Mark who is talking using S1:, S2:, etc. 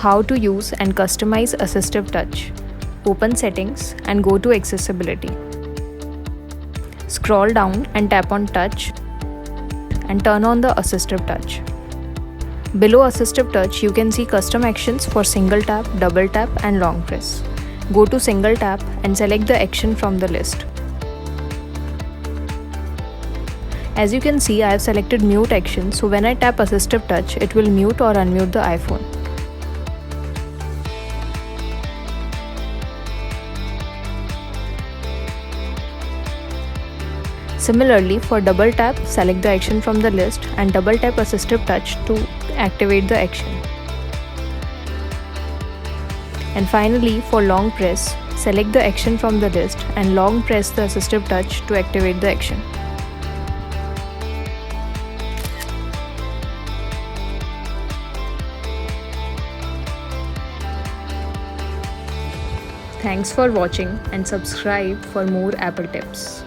S1: How to use and customize Assistive Touch. Open Settings and go to Accessibility. Scroll down and tap on Touch and turn on the Assistive Touch. Below Assistive Touch, you can see custom actions for single tap, double tap and long press. Go to single tap and select the action from the list. As you can see, I have selected mute action, so when I tap Assistive Touch, it will mute or unmute the iPhone. Similarly, for double tap, select the action from the list and double tap Assistive Touch to activate the action. And finally, for long press, select the action from the list and long press the Assistive Touch to activate the action. Thanks for watching and subscribe for more Apple tips.